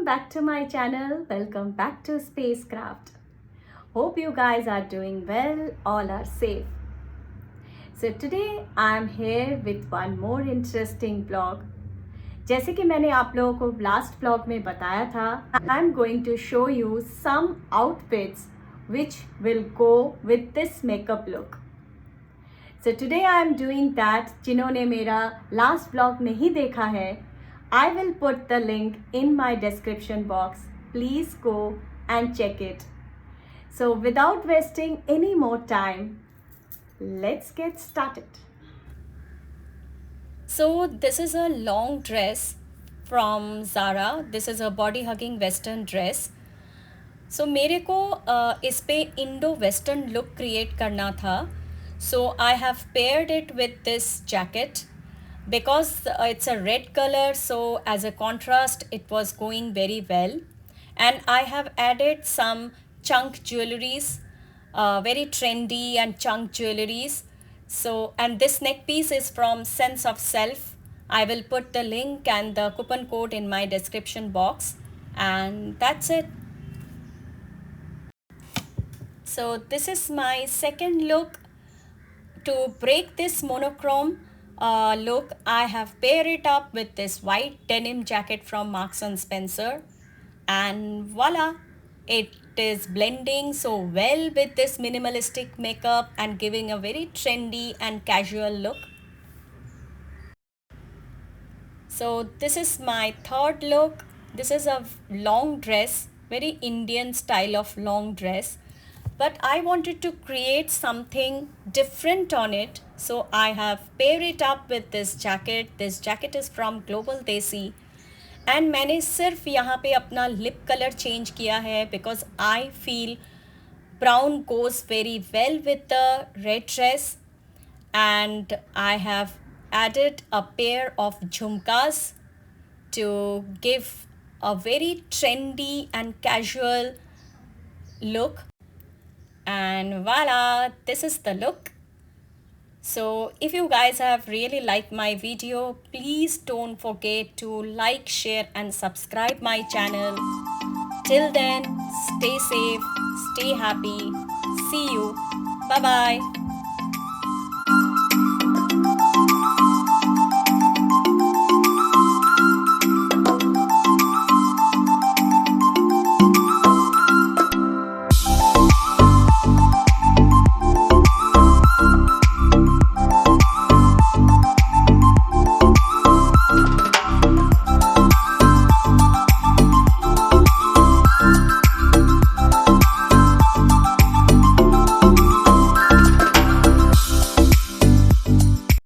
back to my channel. Welcome back to Spacecraft. Hope you guys are doing well, all are safe. So today I'm here with one more interesting vlog. जैसे कि मैंने आप लोगों को last vlog में बताया था, I'm going to show you some outfits which will go with this makeup look. So today I am doing that. जिन्होंने मेरा last vlog नहीं देखा है, I will put the link in my description box. Please go and check it. So without wasting any more time, let's get started. So this is a long dress from Zara. This is a body hugging western dress. So मेरे को इस पे Indo western look create करना था. So I have paired it with this jacket. Because it's a red color, so as a contrast it was going very well. And I have added some chunk jewelries, very trendy and chunk jewelries. So, and this neck piece is from Sense of Self. I will put the link and the coupon code in my description box, and that's it. So this is my second look. To break this monochrome look, I have paired it up with this white denim jacket from Marks and Spencer, and voila, it is blending so well with this minimalistic makeup and giving a very trendy and casual look. So this is my third look. This is a long dress, very Indian style of long dress, but I wanted to create something different on it, so I have paired it up with this jacket. This jacket is from Global Desi, and मैंने सिर्फ यहाँ पे अपना lip color change किया है because I feel brown goes very well with the red dress, and I have added a pair of jhumkas to give a very trendy and casual look. And voila, this is the look. So if you guys have really liked my video, please don't forget to like, share and subscribe my channel. Till then, stay safe, stay happy. See you. Bye bye.